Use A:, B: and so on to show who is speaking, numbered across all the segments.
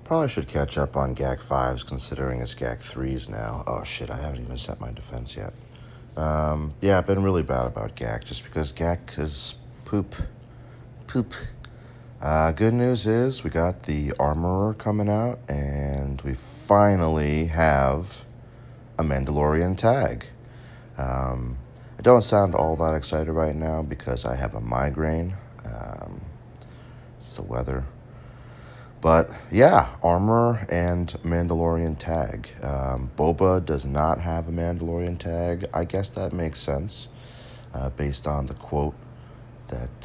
A: Probably should catch up on GAC 5s considering it's GAC 3s now. Oh shit, I haven't even set my defense yet. Yeah, I've been really bad about GAC just because GAC is poop. Poop. Good news is we got the Armorer coming out and we finally have a Mandalorian tag. I don't sound all that excited right now because I have a migraine. It's the weather. But yeah, Armor and Mandalorian tag. Boba does not have a Mandalorian tag. I guess that makes sense based on the quote that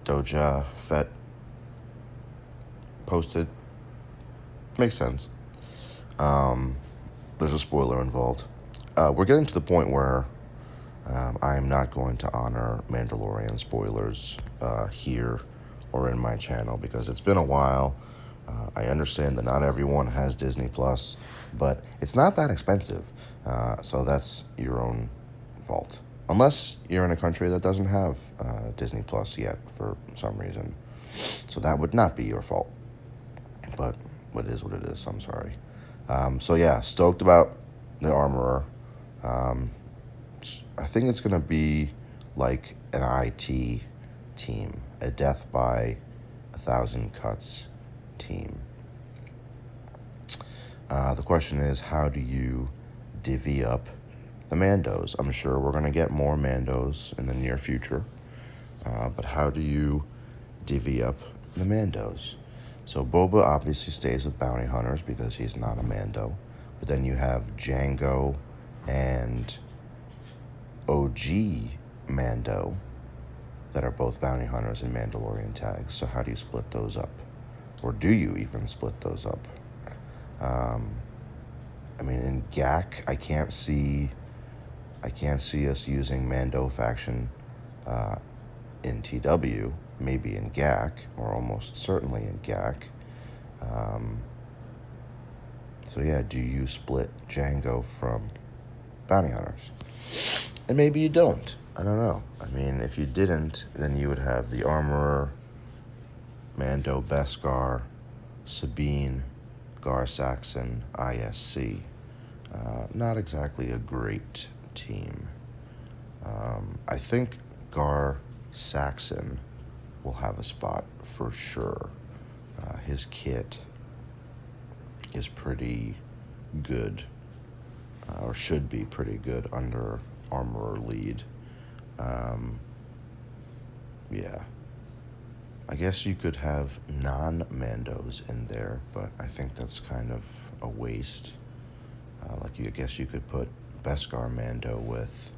A: Doja Fett posted. Makes sense. There's a spoiler involved. We're getting to the point where I am not going to honor Mandalorian spoilers here or in my channel because it's been a while. I understand that not everyone has Disney Plus, but it's not that expensive. So that's your own fault. Unless you're in a country that doesn't have Disney Plus yet for some reason. So that would not be your fault. But it is what it is. I'm sorry. So yeah, stoked about the Armorer. I think it's going to be like an IT team, a death by 1,000 cuts team. The question is, how do you divvy up the Mandos? I'm sure we're going to get more Mandos in the near future, but how do you divvy up the Mandos? So Boba obviously stays with bounty hunters because he's not a Mando, but then you have Jango and OG Mando that are both bounty hunters and Mandalorian tags. So how do you split those up? Or do you even split those up? I mean, in GAC, I can't see us using Mando faction in TW, maybe in GAC, or almost certainly in GAC. So yeah, do you split Jango from bounty hunters? And maybe you don't. I don't know. I mean, if you didn't, then you would have the Armorer, Mando, Beskar, Sabine, Gar Saxon, ISC. Not exactly a great team. I think Gar Saxon will have a spot for sure. His kit is pretty good, or should be pretty good under Armorer lead. Yeah. I guess you could have non-Mandos in there, but I think that's kind of a waste. I guess you could put Beskar Mando with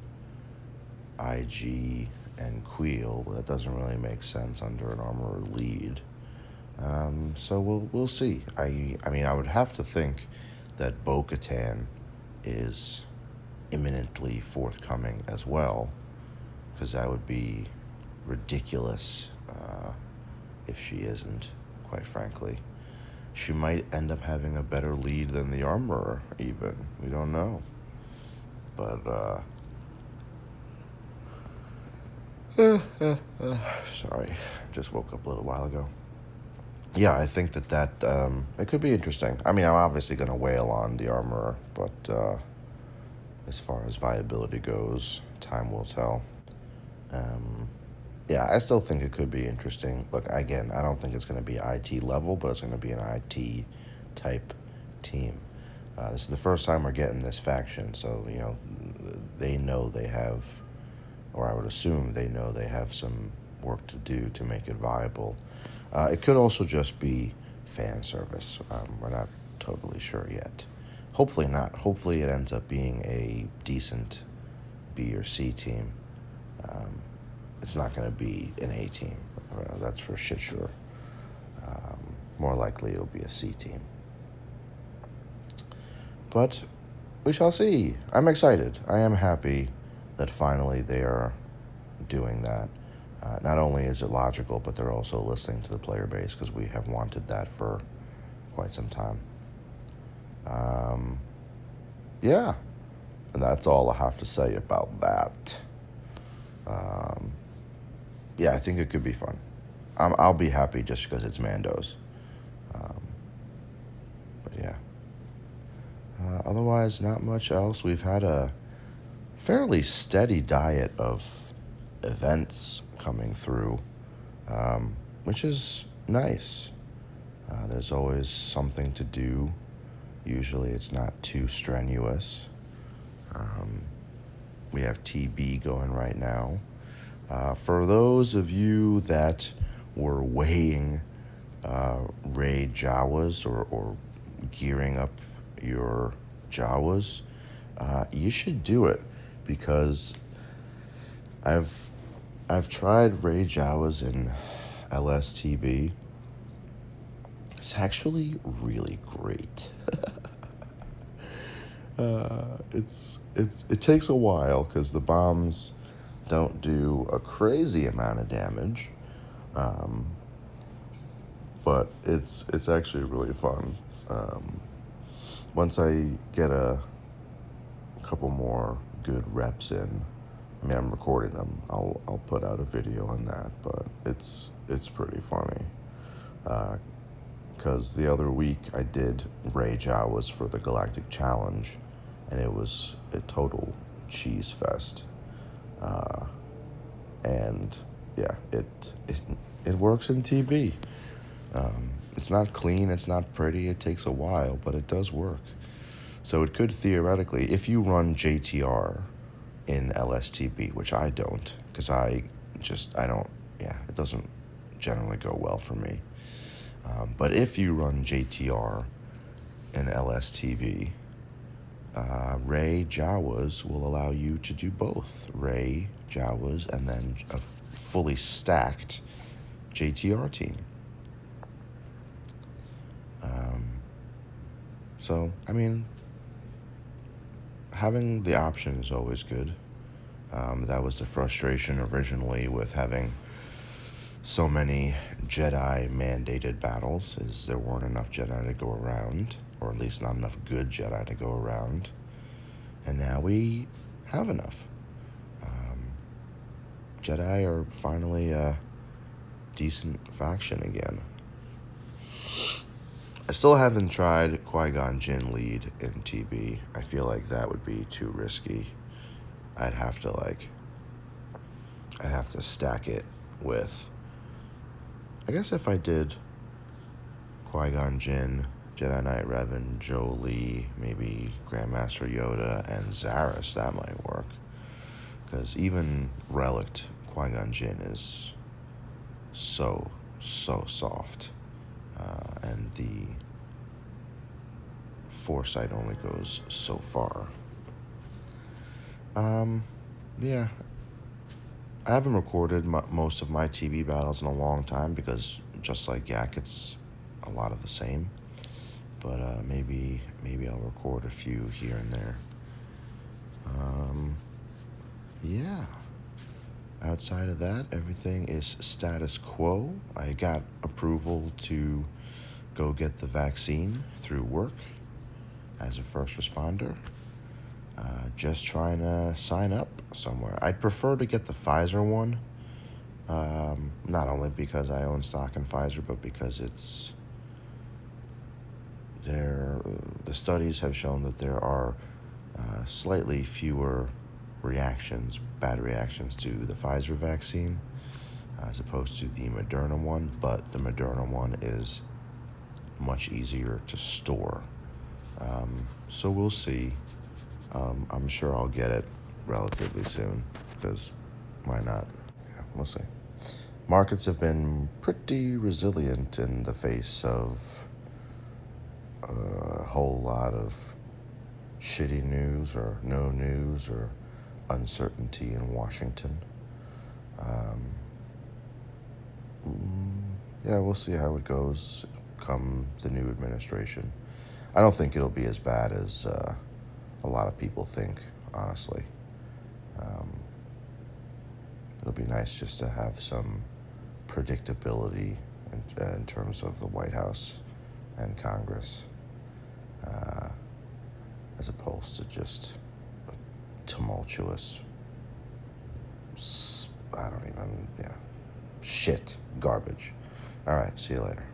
A: IG and Queel, but that doesn't really make sense under an Armorer lead. So we'll see. I mean, I would have to think that Bo-Katan is imminently forthcoming as well, because that would be ridiculous if she isn't, quite frankly. She might end up having a better lead than the Armorer, even. We don't know. But, sorry, just woke up a little while ago. Yeah, I think that it could be interesting. I mean, I'm obviously going to wail on the Armorer, but as far as viability goes, time will tell. Yeah, I still think it could be interesting. Look, again, I don't think it's going to be IT level, but it's going to be an IT type team. This is the first time we're getting this faction, so, you know, they know they have, or I would assume they know they have some work to do to make it viable. It could also just be fan service. We're not totally sure yet. Hopefully not. Hopefully it ends up being a decent B or C team. It's not going to be an A team. That's for shit sure. More likely it'll be a C team. But we shall see. I'm excited. I am happy that finally they are doing that. Not only is it logical, but they're also listening to the player base because we have wanted that for quite some time. Yeah, and that's all I have to say about that. Yeah, I think it could be fun. I'll be happy just because it's Mandos. Otherwise, not much else. We've had a fairly steady diet of events coming through, which is nice. There's always something to do. Usually it's not too strenuous. We have TB going right now. For those of you that were weighing Ray Jawas or gearing up your Jawas, you should do it because I've tried Ray Jawas in LSTB. It's actually really great. It takes a while because the bombs don't do a crazy amount of damage, but it's actually really fun. Once I get a couple more good reps in, I mean I'm recording them. I'll put out a video on that, but it's pretty funny. Because the other week I did Ray Jawas for the Galactic Challenge, and it was a total cheese fest. And yeah, it works in TB. It's not clean, it's not pretty, it takes a while, but it does work. So it could theoretically, if you run JTR in LSTB, which I don't, because it doesn't generally go well for me. But if you run JTR in LSTB, Ray Jawas will allow you to do both. Ray Jawas and then a fully stacked JTR team. So, I mean, having the option is always good. That was the frustration originally with having so many Jedi mandated battles, is there weren't enough Jedi to go around, or at least not enough good Jedi to go around. And now we have enough. Jedi are finally a decent faction again. I still haven't tried Qui-Gon Jinn lead in TB. I feel like that would be too risky. I'd have to stack it with, I guess if I did Qui-Gon Jinn, Jedi Knight Revan, Jolee, maybe Grandmaster Yoda, and Zaris, that might work. Because even Relict Qui-Gon Jinn is so soft. And the foresight only goes so far. Yeah. I haven't recorded most of my TB battles in a long time because just like GAC, it's a lot of the same. But maybe I'll record a few here and there. Yeah. Outside of that, everything is status quo. I got approval to go get the vaccine through work as a first responder. Just trying to sign up somewhere. I'd prefer to get the Pfizer one, not only because I own stock in Pfizer, but because the studies have shown that there are slightly fewer bad reactions to the Pfizer vaccine as opposed to the Moderna one, but the Moderna one is much easier to store. So we'll see. I'm sure I'll get it relatively soon, because why not? Yeah, we'll see. Markets have been pretty resilient in the face of a whole lot of shitty news or no news or uncertainty in Washington. Yeah, we'll see how it goes come the new administration. I don't think it'll be as bad as a lot of people think, honestly. It'll be nice just to have some predictability in terms of the White House and Congress, as opposed to just tumultuous, shit, garbage. All right, see you later.